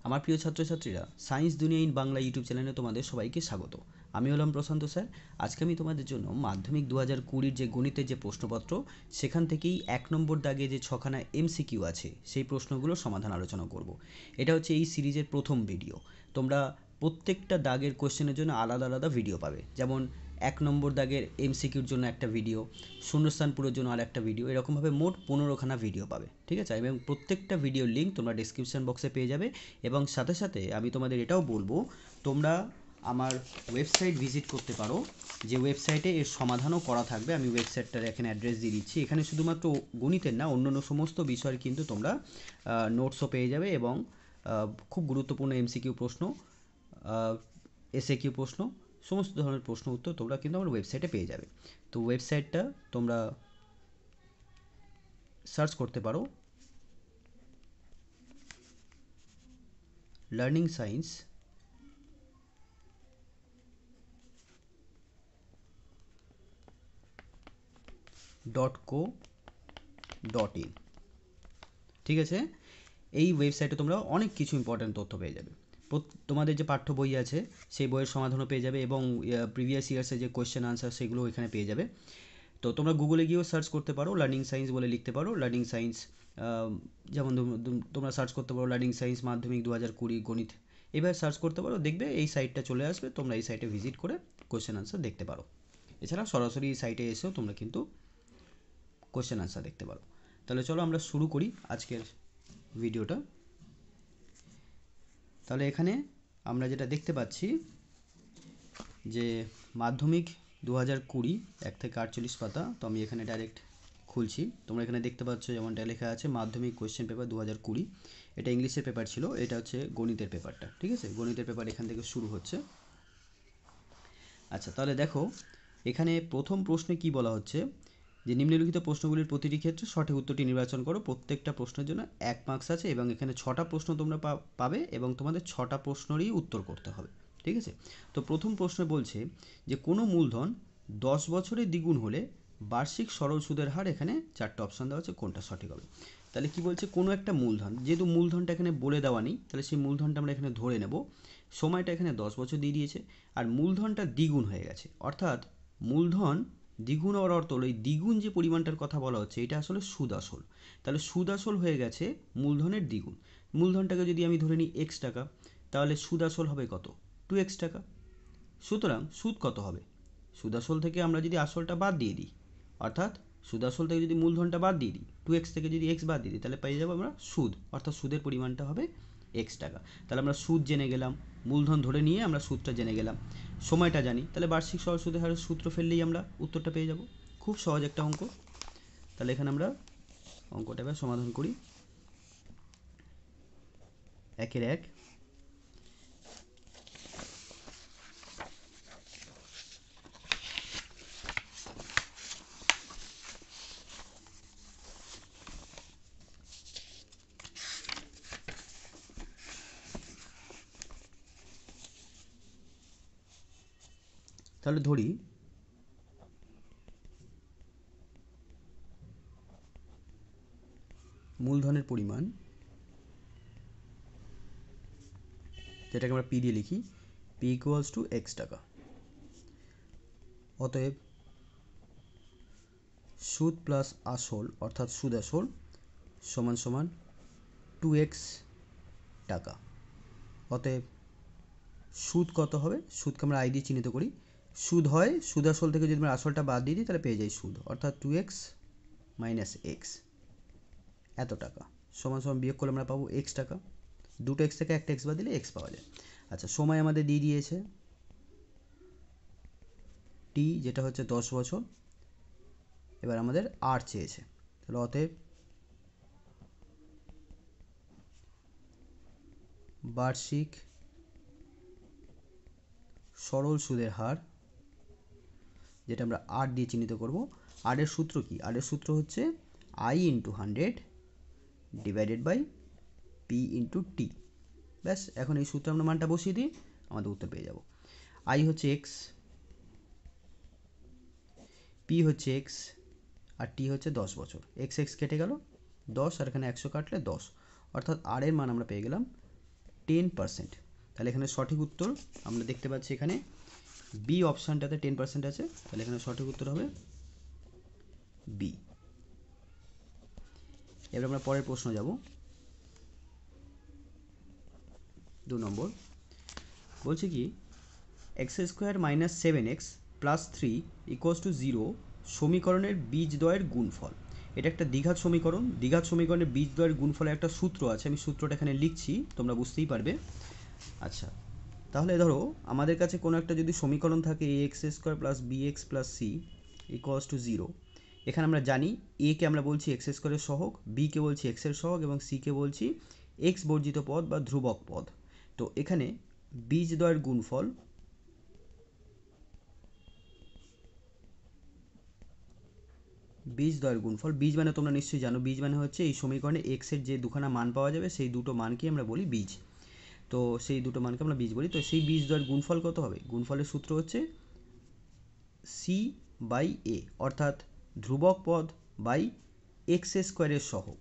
আমার প্রিয় ছাত্রছাত্রীরা, সায়েন্স দুনিয়া ইন বাংলা ইউটিউব চ্যানেলে তোমাদের সবাইকে স্বাগত। আমি হলাম প্রশান্ত স্যার। আজকে আমি তোমাদের জন্য মাধ্যমিক 2020 যে গণিতের যে প্রশ্নপত্র, সেখান থেকেই 1 নম্বর দাগে যে 6খানা এমসিকিউ আছে সেই প্রশ্নগুলোর সমাধান আলোচনা করব। এটা হচ্ছে এই সিরিজের প্রথম ভিডিও। তোমরা প্রত্যেকটা দাগের কোশ্চেনের জন্য আলাদা আলাদা ভিডিও পাবে। যেমন 1 নম্বর দাগের এমসিকিউর জন্য একটা ভিডিও, শূন্যস্থান পুরোর জন্য আর একটা ভিডিও, এরকমভাবে মোট 15খানা ভিডিও পাবে। ঠিক আছে? এবং প্রত্যেকটা ভিডিওর লিঙ্ক তোমরা ডিসক্রিপশান বক্সে পেয়ে যাবে। এবং সাথে সাথে আমি তোমাদের এটাও বলবো, তোমরা আমার ওয়েবসাইট ভিজিট করতে পারো, যে ওয়েবসাইটে এর সমাধানও করা থাকবে। আমি ওয়েবসাইটটার এখানে অ্যাড্রেস দিয়ে দিচ্ছি। এখানে শুধুমাত্র গণিতের না, অন্যান্য সমস্ত বিষয়ের কিন্তু তোমরা নোটসও পেয়ে যাবে এবং খুব গুরুত্বপূর্ণ এমসিকিউ প্রশ্ন, এসএকিউ প্রশ্ন, সমস্ত ধরনের প্রশ্ন উত্তর তোমরা কিন্তু আমার ওয়েবসাইটে পেয়ে যাবে। তো ওয়েবসাইটটা তোমরা সার্চ করতে পারো learningscience.co.in। ঠিক আছে? এই ওয়েবসাইটে তোমরা অনেক কিছু ইম্পর্ট্যান্ট তথ্য পেয়ে যাবে। তোমাদের যে পাঠ্য বই আছে সেই বইয়ের সমাধানও পেয়ে যাবে এবং প্রিভিয়াস ইয়ার্সের যে কোয়েশ্চেন আনসার সেগুলো এখানে পেয়ে যাবে। তো তোমরা গুগলে গিয়েও সার্চ করতে পারো, লার্নিং সায়েন্স বলে লিখতে পারো। লার্নিং সায়েন্স, যেমন তোমরা সার্চ করতে পারো লার্নিং সায়েন্স মাধ্যমিক 2020 গণিত, এবার সার্চ করতে পারো, দেখবে এই সাইটটা চলে আসবে। তোমরা এই সাইটে ভিজিট করে কোয়েশ্চেন আনসার দেখতে পারো। এছাড়া সরাসরি এই সাইটে এসেও তোমরা কিন্তু কোয়েশ্চেন আনসার দেখতে পারো। তাহলে চলো আমরা শুরু করি আজকের ভিডিওটা। তাহলে এখানে আমরা যেটা দেখতে পাচ্ছি যে মাধ্যমিক 2020 1 থেকে 48 পাতা। তো আমি এখানে ডাইরেক্ট খুলছি। তোমরা এখানে দেখতে পাচ্ছ যেমনটা লেখা আছে মাধ্যমিক কোয়েশ্চেন পেপার 2020। এটা ইংলিশের পেপার ছিল, এটা হচ্ছে গণিতের পেপারটা। ঠিক আছে? গণিতের পেপার এখান থেকে শুরু হচ্ছে। আচ্ছা, তাহলে দেখো এখানে প্রথম প্রশ্নে কি বলা হচ্ছে যে নিম্নলিখিত প্রশ্নগুলির প্রতিটি ক্ষেত্রে সঠিক উত্তরটি নির্বাচন করো। প্রত্যেকটা প্রশ্নের জন্য 1 মার্কস আছে এবং এখানে 6টা প্রশ্ন তোমরা পাবে এবং তোমাদের 6টা প্রশ্নেরই উত্তর করতে হবে। ঠিক আছে? তো প্রথম প্রশ্নে বলছে যে কোনো মূলধন 10 বছরে দ্বিগুণ হলে বার্ষিক সরল সুদের হার, এখানে 4টে অপশান দেওয়া আছে, কোনটা সঠিক হবে। তাহলে কি বলছে, কোনো একটা মূলধন, যেহেতু মূলধনটা এখানে বলে দেওয়া নেই তাহলে সেই মূলধনটা আমরা এখানে ধরে নেব। সময়টা এখানে 10 বছর দিয়ে দিয়েছে আর মূলধনটা দ্বিগুণ হয়ে গেছে, অর্থাৎ মূলধন দ্বিগুণ হওয়ার অর্থ হলো এই দ্বিগুণ যে পরিমাণটার কথা বলা হচ্ছে এটা আসলে সুদ আসল। তাহলে সুদ আসল হয়ে গেছে মূলধনের দ্বিগুণ। মূলধনটাকে যদি আমি ধরে নিই x টাকা, তাহলে সুদ আসল হবে কত? 2x টাকা। সুতরাং সুদ কত হবে? সুদ আসল থেকে আমরা যদি আসলটা বাদ দিয়ে দিই, অর্থাৎ সুদ আসল থেকে যদি মূলধনটা বাদ দিয়ে দিই, 2x থেকে যদি x বাদ দিয়ে দিই, তাহলে পেয়ে যাবো আমরা সুদ, অর্থাৎ সুদের পরিমাণটা হবে x টাকা। তাহলে আমরা সুদ জেনে গেলাম, মূলধন ধরে নিয়ে আমরা সুদটা জেনে গেলাম, সময়টা জানি, তাহলে বার্ষিক সরল সুদের হারের সূত্র ফেললেই আমরা উত্তরটা পেয়ে যাব। খুব সহজ একটা অঙ্ক। তাহলে এখানে আমরা অঙ্কটা এবার সমাধান করি। 1 এর 1। তাহলে ধরি মূলধনের পরিমাণ, যেটাকে আমরা পি দিয়ে লিখি, পি ইকুয়ালস টু x টাকা। অতএব সুদ প্লাস আসল অর্থাৎ সুদ আসল সমান সমান 2x টাকা। অতএব সুদ কত হবে? সুদকে আমরা আই দিয়ে চিহ্নিত করি। সুদ হয়, সুদ আসল থেকে যদি আমরা আসলটা বাদ দিয়ে দিই তাহলে পেয়ে যাই সুদ, অর্থাৎ 2x মাইনাস এক্স, এত টাকা সমান সমান বিয়োগ করলে আমরা পাবো x টাকা। দুটো x থেকে একটা x বাদ দিলে x পাওয়া যায়। আচ্ছা, সময় আমাদের দিয়ে দিয়েছে t, যেটা হচ্ছে 10 বছর। এবার আমাদের আর চেয়েছে, তাহলে অতএব বার্ষিক সরল সুদের হার, যেটা আমরা আর দিয়ে চিহ্নিত করব। আর এর সূত্র কি? আর এর সূত্র হচ্ছে i into 100 divided by P into T. ব্যাস, এখন এই সূত্রে আমরা মানটা বসিয়ে দিই, আমাদের উত্তর পেয়ে যাব। i হচ্ছে এক্স, পি হচ্ছে এক্স, আর টি হচ্ছে 10 বছর। এক্স এক্স কেটে গেল, 10 আর এখানে 100 কাটলে 10, অর্থাৎ আর এর মান আমরা পেয়ে গেলাম 10%। তাহলে এখানে সঠিক উত্তর আমরা দেখতে পাচ্ছি এখানে বি অপশানটাতে 10% আছে, তাহলে এখানে সঠিক উত্তর হবে বি। এবার আমরা পরের প্রশ্ন যাব। 2 নম্বর বলছে কি x² - 7x + 3 = 0 সমীকরণের বীজদ্বয়ের গুণফল। এটা একটা দ্বিঘাত সমীকরণ। দ্বিঘাত সমীকরণের বীজদ্বয়ের গুণফলের একটা সূত্র আছে, আমি সূত্রটা এখানে লিখছি, তোমরা বুঝতেই পারবে। আচ্ছা, তাহলে ধরো আমাদের কাছে কোনো একটা যদি সমীকরণ থাকে ax² + bx + c = 0। এখানে আমরা জানি a কে আমরা বলছি x² এর সহগ, b কে বলছি x এর সহগ এবং c কে বলছি x বর্জিত পদ বা ধ্রুবক পদ। তো এখানে বীজদ্বয়ের গুণফল বীজ মানে তোমরা নিশ্চয়ই জানো, বীজ মানে হচ্ছে এই সমীকরণে x এর যে দুখানা মান পাওয়া যাবে সেই দুটো মানকে আমরা বলি বীজ। তো সেই দুটো মানকে আমরা বীজ বলি। তো সেই বীজদ্বয়ের গুণফল কত হবে? গুণফলের সূত্র হচ্ছে c/a, অর্থাৎ ধ্রুবক পদ বাই x² এর সহগ।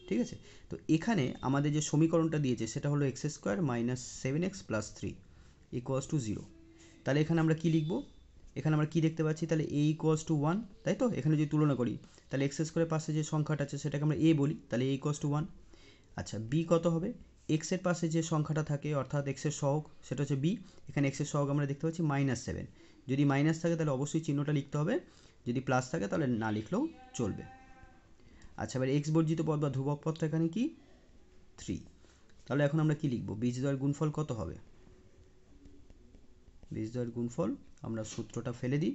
ঠিক আছে, তো এখানে আমাদের যে সমীকরণটা দিয়েছে সেটা হলো x² - 7x + 3 = 0। তাহলে এখানে আমরা কি লিখব? এখানে আমরা কি দেখতে পাচ্ছি? তাহলে a = 1, তাই তো? এখানে যদি তুলনা করি তাহলে x² পাশে যে সংখ্যাটা আছে সেটাকে আমরা a বলি, তাহলে a = 1। আচ্ছা, b কত হবে? x এর পাশে যে সংখ্যাটা থাকে অর্থাৎ x এর সহগ সেটা হচ্ছে b। এখানে x এর সহগ আমরা দেখতে পাচ্ছি -7। যদি মাইনাস থাকে তাহলে অবশ্যই চিহ্নটা লিখতে হবে, যদি প্লাস থাকে তাহলে না লিখলেও চলবে। আচ্ছা, এবার x বর্জিত পদ বা ধ্রুবক পদটা এখানে কি 3। তাহলে এখন আমরা কি লিখব? বীজদ্বয়ের গুণফল কত হবে? বীজদ্বয়ের গুণফল আমরা সূত্রটা ফেলে দিই।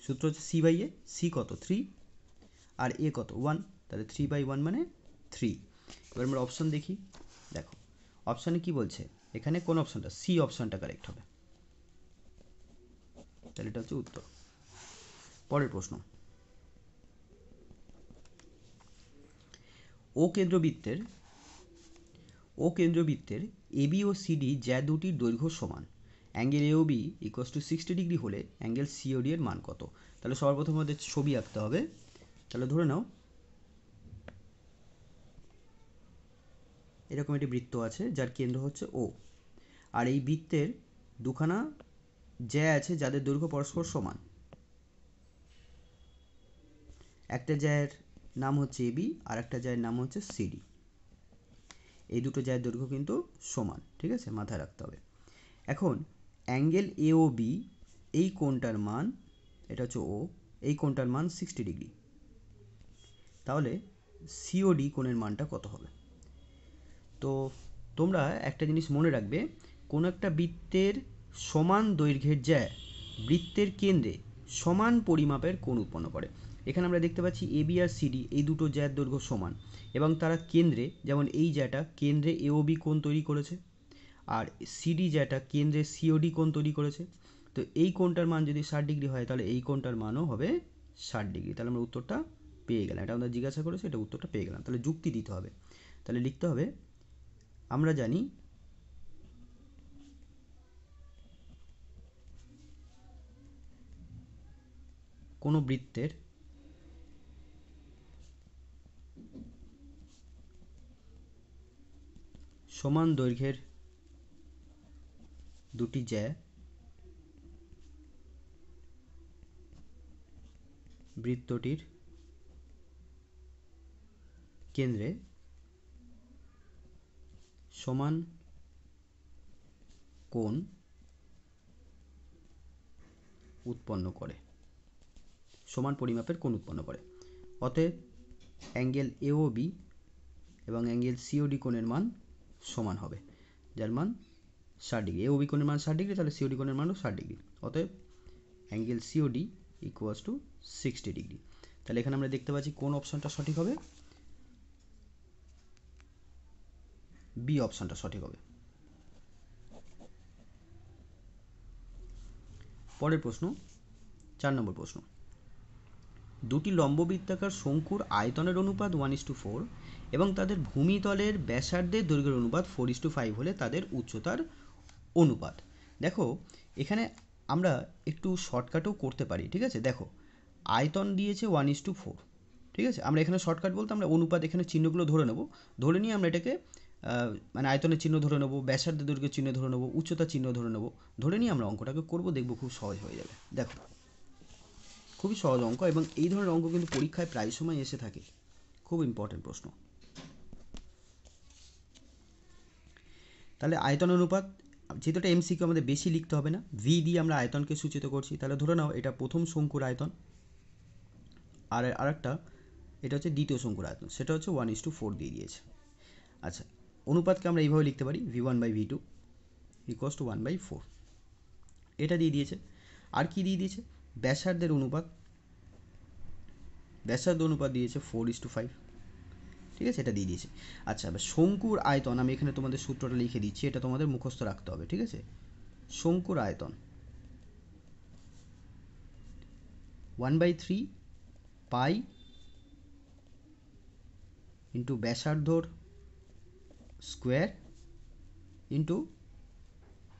সূত্র হচ্ছে c/a। c কত? 3 আর a কত? 1। তাহলে 3/1 মানে 3। এবার আমরা অপশন দেখি। দেখো অপশানে কি বলছে, এখানে কোন অপশনটা? সি অপশনটা কারেক্ট হবে। তাহলে এটা হচ্ছে উত্তর। পরের প্রশ্ন, ও কেন্দ্রবৃত্তের এবি ও সিডি যা দুটির দৈর্ঘ্য সমান, অ্যাঙ্গেল AOB = 60 ডিগ্রি হলে অ্যাঙ্গেল COD এর মান কত? তাহলে সর্বপ্রথম আমাদের ছবি আঁকতে হবে। তাহলে ধরে নাও এরকম একটি বৃত্ত আছে যার কেন্দ্র হচ্ছে O, আর এই বৃত্তের দুখানা জ্যা আছে যাদের দৈর্ঘ্য পরস্পর সমান। একটা জ্যায়ের নাম হচ্ছে AB আর একটা জ্যায়ের নাম হচ্ছে CD। এই দুটো জ্যায়ের দৈর্ঘ্য কিন্তু সমান, ঠিক আছে, মাথায় রাখতে হবে। এখন অ্যাঙ্গেল AOB এই কোণটার মান, এটা হচ্ছে O, এই কোণটার মান 60 ডিগ্রি। তাহলে COD কোণের মানটা কত হবে? তো তোমরা একটা জিনিস মনে রাখবে, কোনো একটা বৃত্তের সমান দৈর্ঘ্যের জ্যা বৃত্তের কেন্দ্রে সমান পরিমাপের কোণ উৎপন্ন করে। এখানে আমরা দেখতে পাচ্ছি AB আর CD এই দুটো জ্যার দৈর্ঘ্য সমান এবং তারা কেন্দ্রে, যেমন এই জ্যাটা কেন্দ্রে AOB কোণ তৈরি করেছে আর CD জ্যাটা কেন্দ্রে COD কোণ তৈরি করেছে। তো এই কোণটার মান যদি 60 ডিগ্রি হয় তাহলে এই কোণটার মানও হবে 60 ডিগ্রি। তাহলে আমরা উত্তরটা পেয়ে গেলাম। এটা আমরা জিজ্ঞাসা করেছি, এটা উত্তরটা পেয়ে গেলাম। তাহলে যুক্তি দিতে হবে। তাহলে লিখতে হবে, আমরা জানি কোনো বৃত্তের সমান দৈর্ঘ্যের দুটি জ্যা বৃত্তটির কেন্দ্রে সমান কোণ উৎপন্ন করে, সমান পরিমাপের কোণ উৎপন্ন করে। অতএব অ্যাঙ্গেল AOB এবং অ্যাঙ্গেল COD কোণের মান সমান হবে, যার মান 60 ডিগ্রি। AOB কোণের মান 60 ডিগ্রি, তাহলে COD কোণের মানও 60 ডিগ্রি। অতএব অ্যাঙ্গেল COD = 60 ডিগ্রি। তাহলে এখানে আমরা দেখতে পাচ্ছি কোন অপশনটা সঠিক হবে? বি অপশনটা সঠিক হবে। পরের প্রশ্ন, 4 নম্বর প্রশ্ন, দুটি লম্ববৃত্তাকার শঙ্কুর আয়তনের অনুপাত 1:4 এবং তাদের ভূমিতলের ব্যাসার্ধের দৈর্ঘ্যের অনুপাত 4:5 হলে তাদের উচ্চতার অনুপাত। দেখো এখানে আমরা একটু শর্টকাটও করতে পারি, ঠিক আছে। দেখো আয়তন দিয়েছে 1:4, ঠিক আছে। আমরা এখানে শর্টকাট বলতে আমরা অনুপাত এখানে চিহ্নগুলো ধরে নেব, ধরে নিয়ে আমরা এটাকে মানে আয়তনের চিহ্ন ধরে নেবো, ব্যাসার্ধের দৈর্ঘ্যের চিহ্ন ধরে নেবো, উচ্চতার চিহ্ন ধরে নেবো, ধরে নিয়ে আমরা অঙ্কটাকে করবো, দেখবো খুব সহজ হয়ে যাবে। দেখো খুবই সহজ অঙ্ক, এবং এই ধরনের অঙ্ক কিন্তু পরীক্ষায় প্রায় সময় এসে থাকে, খুব ইম্পর্টেন্ট প্রশ্ন। তাহলে আয়তন অনুপাত, যেহেতু এটা এমসিকিউ আমাদের বেশি লিখতে হবে না, ভি দিয়ে আমরা আয়তনকে সূচিত করছি। তাহলে ধরে নাও এটা প্রথম শঙ্কুর আয়তন, আর আরেকটা এটা হচ্ছে দ্বিতীয় শঙ্কুর আয়তন, সেটা হচ্ছে 1:4 দিয়ে দিয়েছে। আচ্ছা, অনুপাতকে আমরা এইভাবে লিখতে পারি v1/v2 ইকুয়ালস টু 1/4, এটা দিয়ে দিয়েছে। আর কি দিয়ে দিয়েছে? ব্যাসার্ধের অনুপাত, ব্যাসার্ধ অনুপাত দিয়েছে 4:5, ঠিক আছে, এটা দিয়ে দিয়েছে। আচ্ছা, এবার শঙ্কুর আয়তন, আমি এখানে তোমাদের সূত্রটা লিখে দিচ্ছি, এটা তোমাদের মুখস্থ রাখতে হবে, ঠিক আছে। শঙ্কুর আয়তন 1/3 পাই ইন্টু ব্যাসার্ধর স্কোয়ার ইন্টু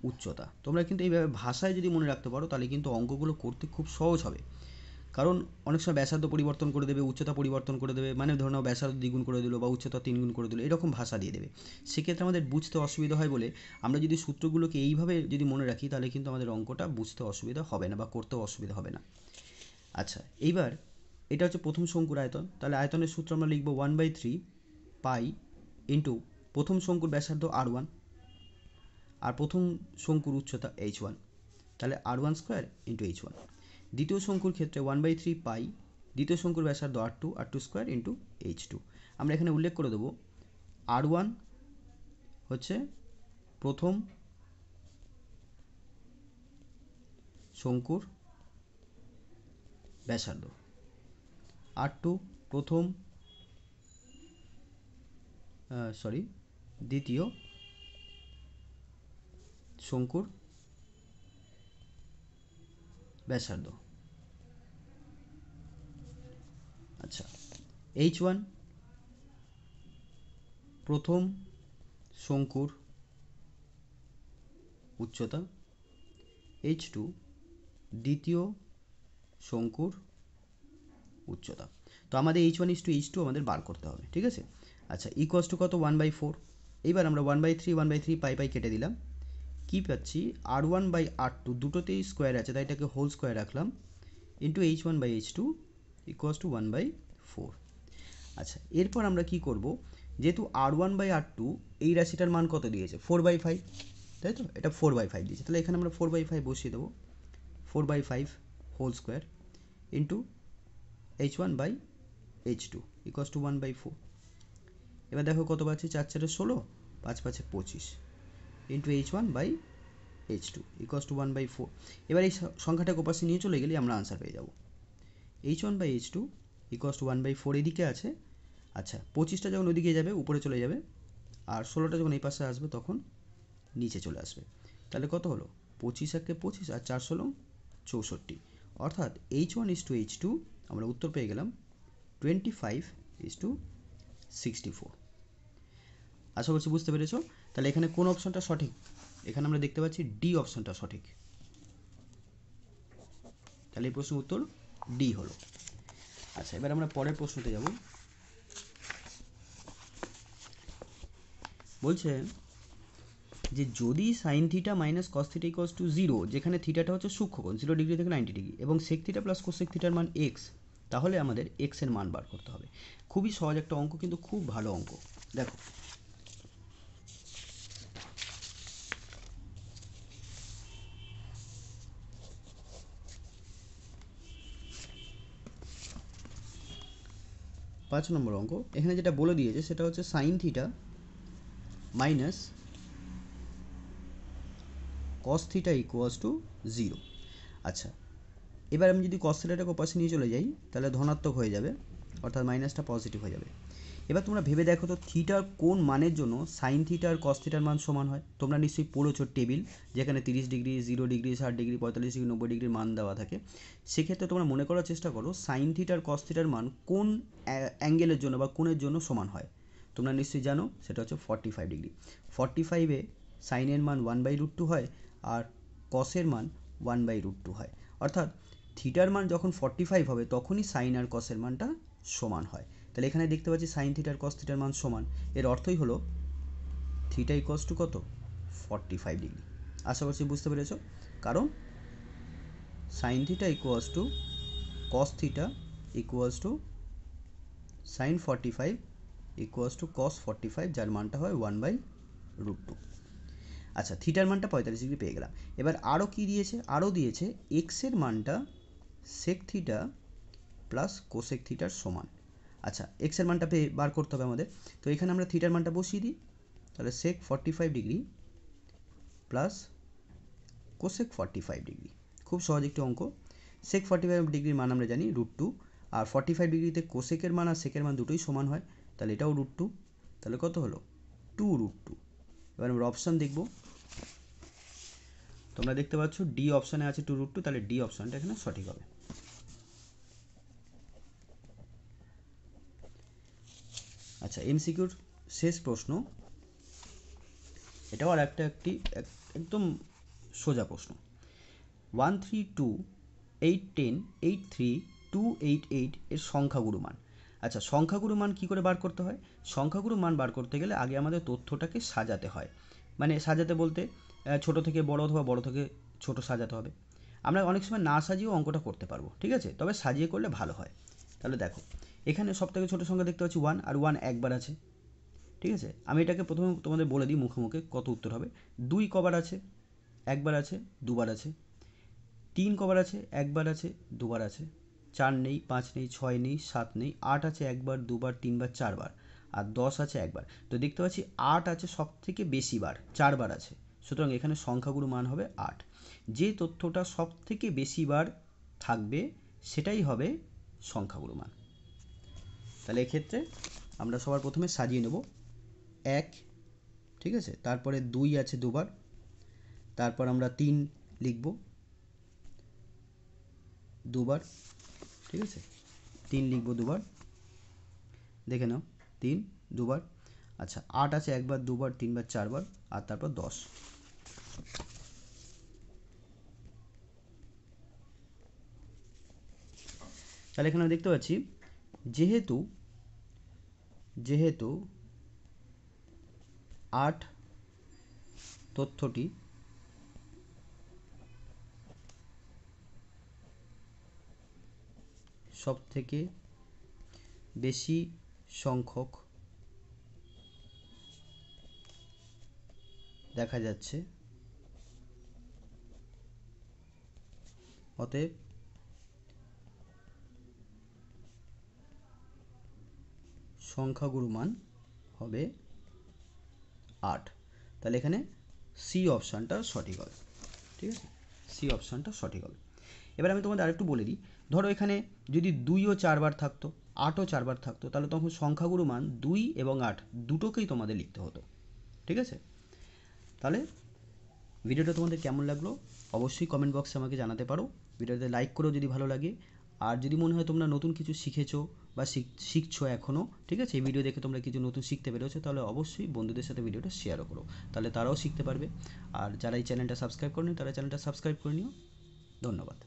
উচ্চতা। তোমরা কিন্তু এইভাবে ভাষায় যদি মনে রাখতে পারো তাহলে কিন্তু অঙ্কগুলো করতে খুব সহজ হবে, কারণ অনেক সময় ব্যাসার্ধ পরিবর্তন করে দেবে, উচ্চতা পরিবর্তন করে দেবে, মানে ধরো নাও ব্যাসার্ধ দ্বিগুণ করে দিল বা উচ্চতা 3 গুণ করে দিল, এরকম ভাষা দিয়ে দেবে। সেক্ষেত্রে আমাদের বুঝতে অসুবিধা হয় বলে আমরা যদি সূত্রগুলোকে এইভাবে যদি মনে রাখি তাহলে কিন্তু আমাদের অঙ্কটা বুঝতে অসুবিধা হবে না বা করতেও অসুবিধা হবে না। আচ্ছা, এইবার এটা হচ্ছে প্রথম শঙ্কুর আয়তন, তাহলে আয়তনের সূত্র আমরা লিখব 1/3 পাই ইন্টু প্রথম শঙ্কুর ব্যাসার্ধ r1 আর প্রথম শঙ্কুর উচ্চতা h1, তাহলে r1 স্কোয়ার ইন্টু h1। দ্বিতীয় শঙ্কুর ক্ষেত্রে 1/3 পাই দ্বিতীয় শঙ্কুর ব্যাসার্ধ r2 স্কোয়ার ইন্টু h2। আমরা এখানে উল্লেখ করে দেবো r1 হচ্ছে প্রথম শঙ্কুর ব্যাসার্ধ, r2 প্রথম দ্বিতীয় শঙ্কুর ব্যাসার্ধ। আচ্ছা, h1 প্রথম শঙ্কুর উচ্চতা, h2 দ্বিতীয় শঙ্কুর উচ্চতা। তো আমাদের h1:h2 আমাদের বার করতে হবে, ঠিক আছে। আচ্ছা, ইকুয়ালস টু কত? 1/4। এইবার আমরা 1/3 পাই পাই কেটে দিলাম, কি পাচ্ছি? r1/r2 দুটোতেই স্কোয়ার আছে তাই এটাকে হোল স্কোয়ার রাখলাম, ইন্টু h1/h2 ইকুয়ালস টু 1/4। আচ্ছা, এরপর আমরা কি করব? যেহেতু r1/r2 এই রাশিটার মান কত দিয়েছে? 4/5, তাই তো? এটা 4/5 দিয়েছে, তাহলে এখানে আমরা 4/5 বসিয়ে দেবো, 4/5 whole square into h1/h2 equals to 1/4। এবার দেখো কত পাচ্ছি? 4×4 16, 5×5 25 ইন্টু h1/h2 ইকুয়ালস টু 1/4। এবার এই সংখ্যাটাকে ওপাশে নিয়ে চলে গেলে আমরা আনসার পেয়ে যাব, h1/h2 ইকুয়ালস টু 1/4 এদিকে আছে। আচ্ছা, 25টা যখন ওদিকে যাবে উপরে চলে যাবে, আর 16টা যখন এই পাশে আসবে তখন নিচে চলে আসবে। তাহলে কত হলো? 25×1 আর 4×16 64, অর্থাৎ h1:h2 আমরা উত্তর পেয়ে গেলাম 25:64। আশা করছি বুঝতে পেরেছো। তাহলে এখানে কোন অপশনটা সঠিক? এখানে আমরা দেখতে পাচ্ছি ডি অপশনটা সঠিক, তাহলে এই প্রশ্নের উত্তর ডি হলো। আচ্ছা, এবার আমরা পরের প্রশ্নতে যাব। বলছে যে যদি sine theta minus cos theta equals two 0, যেখানে থিটাটা হচ্ছে সূক্ষ্মকোণ 0 ডিগ্রি থেকে 90 ডিগ্রি, এবং সেক থিটা প্লাস কোসেক থিটার মান এক্স, তাহলে আমাদের এক্স এর মান বার করতে হবে। খুবই সহজ একটা অঙ্ক, কিন্তু খুব ভালো অঙ্ক। দেখো, পাঁচ নম্বর অঙ্ক। এখানে যেটা বলে দিয়েছে সেটা হচ্ছে sine theta minus cos theta equals two 0। আচ্ছা, এবার আমি যদি কস থিটাটাকে ওপাশে নিয়ে চলে যাই তাহলে ধনাত্মক হয়ে যাবে, অর্থাৎ মাইনাসটা পজিটিভ হয়ে যাবে। এবার তোমরা ভেবে দেখো তো থিটার কোন মানের জন্য সাইন থিটা আর কস থিটার মান সমান হয়? তোমরা নিশ্চয়ই পড়েছো টেবিল, যেখানে 30 ডিগ্রি, 0 ডিগ্রি, 60 ডিগ্রি, 45 ডিগ্রি, 90 ডিগ্রির মান দেওয়া থাকে। সেক্ষেত্রে তোমরা মনে করার চেষ্টা করো সাইন থিটার কস থিটার মান কোন অ্যাঙ্গেলের জন্য বা কোণের জন্য সমান হয়। তোমরা নিশ্চয়ই জানো সেটা হচ্ছে 45 ডিগ্রি। 45-এ সাইনের মান 1/√2 হয় আর কসের মান 1/√2 হয়, অর্থাৎ থিটার মান যখন 45 হবে তখনই সাইন আর কসের মানটা সমান হয়। তাহলে এখানে দেখতে পাচ্ছি সাইন থিটার কস থিটার মান সমান, এর অর্থই হলো থিটা ইকুয়ালস টু কত 45 ডিগ্রি। আশা করছি বুঝতে পেরেছো, কারণ sine theta equals to cos theta equals to sine 45 equals to cos 45, যার মানটা হয় 1/√2। আচ্ছা, থিটার মানটা 45 ডিগ্রি পেয়ে গেলাম। এবার আরও কী দিয়েছে, আরও দিয়েছে এক্সের মানটা সেক থিটা প্লাস কোসেক থিটার সমান। আচ্ছা, এক্সের মানটা বার করতে হবে আমাদের, তো এখানে আমরা থিটার মানটা বসিয়ে দিই। তাহলে সেক 45 ডিগ্রি প্লাস কোসেক 45 ডিগ্রি, খুব সহজ একটি অঙ্ক। সেক 45 ডিগ্রির মান আমরা জানি √2, আর 45 ডিগ্রিতে কোসেকের মান আর সেকের মান দুটোই সমান হয়, তাহলে এটাও √2, তাহলে কত হলো 2√2। এবার আমরা অপশান দেখব, তোমরা দেখতে পাচ্ছ ডি অপশানে আছে 2√2, তাহলে ডি অপশানটা এখানে সঠিক হবে। আচ্ছা, এমসিকিউর শেষ প্রশ্ন, এটাও আর একটি একদম সোজা প্রশ্ন। 132 810 83 288 এর সংখ্যাগুরু মান। আচ্ছা, সংখ্যাগুরু মান কী করে বার করতে হয়? সংখ্যাগুরু মান বার করতে গেলে আগে আমাদের তথ্যটাকে সাজাতে হয়, মানে সাজাতে বলতে ছোট থেকে বড় অথবা বড় থেকে ছোট সাজাতে হবে। আমরা অনেক সময় না সাজিয়েও অঙ্কটা করতে পারবো, ঠিক আছে, তবে সাজিয়ে করলে ভালো হয়। তাহলে দেখো, এখানে সবথেকে ছোটো সংখ্যা দেখতে পাচ্ছি 1, আর 1 একবার আছে, ঠিক আছে। আমি এটাকে প্রথমে তোমাদের বলে দিই মুখে মুখে কত উত্তর হবে। 2 কবার আছে, একবার আছে, দুবার আছে। 3 কবার আছে, একবার আছে, দুবার আছে। 4 নেই, 5 নেই, 6 নেই, 7 নেই, 8 আছে একবার, দুবার, তিনবার, চারবার, আর 10 আছে একবার। তো দেখতে পাচ্ছি 8 আছে সব থেকে বেশি বার, 4 বার আছে, সুতরাং এখানে সংখ্যাগুরু মান হবে 8। যে তথ্যটা সব থেকে বেশি বার থাকবে সেটাই হবে সংখ্যাগুরু মান। তাহলে এক্ষেত্রে আমরা সবার প্রথমে সাজিয়ে নেব 1, ঠিক আছে, তারপরে 2 আছে দুবার, তারপর আমরা 3 লিখব দুবার, ঠিক আছে, 3 লিখব দুবার, দেখে নাও 3 দুবার। আচ্ছা, 8 আছে একবার, দুবার, তিনবার, চারবার, আর তারপর 10। তাহলে এখানে দেখতে পাচ্ছি যেহেতু 8 তথ্যটি সব থেকে বেশি সংখ্যক দেখা যাচ্ছে, অতএব সংখ্যাগুরু মান হবে 8। তাহলে এখানে সি অপশানটা সঠিক হবে, ঠিক আছে, সি অপশানটা সঠিক হবে। এবার আমি তোমাদের আরেকটু বলে দিই, ধরো এখানে যদি 2ও 4 বার থাকতো, 8ও 4 বার থাকতো, তাহলে তখন সংখ্যাগুরু মান 2 এবং 8 দুটোকেই তোমাদের লিখতে হতো, ঠিক আছে। তাহলে ভিডিওটা তোমাদের কেমন লাগলো অবশ্যই কমেন্ট বক্সে আমাকে জানাতে পারো। ভিডিওতে লাইক করো যদি ভালো লাগে, আর যদি মনে হয় তোমরা নতুন কিছু শিখেছো বা শিখছো এখনও, ঠিক আছে, এই ভিডিও দেখে তোমরা কিছু নতুন শিখতে পেরেছো, তাহলে অবশ্যই বন্ধুদের সাথে ভিডিওটা শেয়ারও করো, তাহলে তারাও শিখতে পারবে। আর যারা এই চ্যানেলটা সাবস্ক্রাইব করেনি তারা চ্যানেলটা সাবস্ক্রাইব করে নিও। ধন্যবাদ।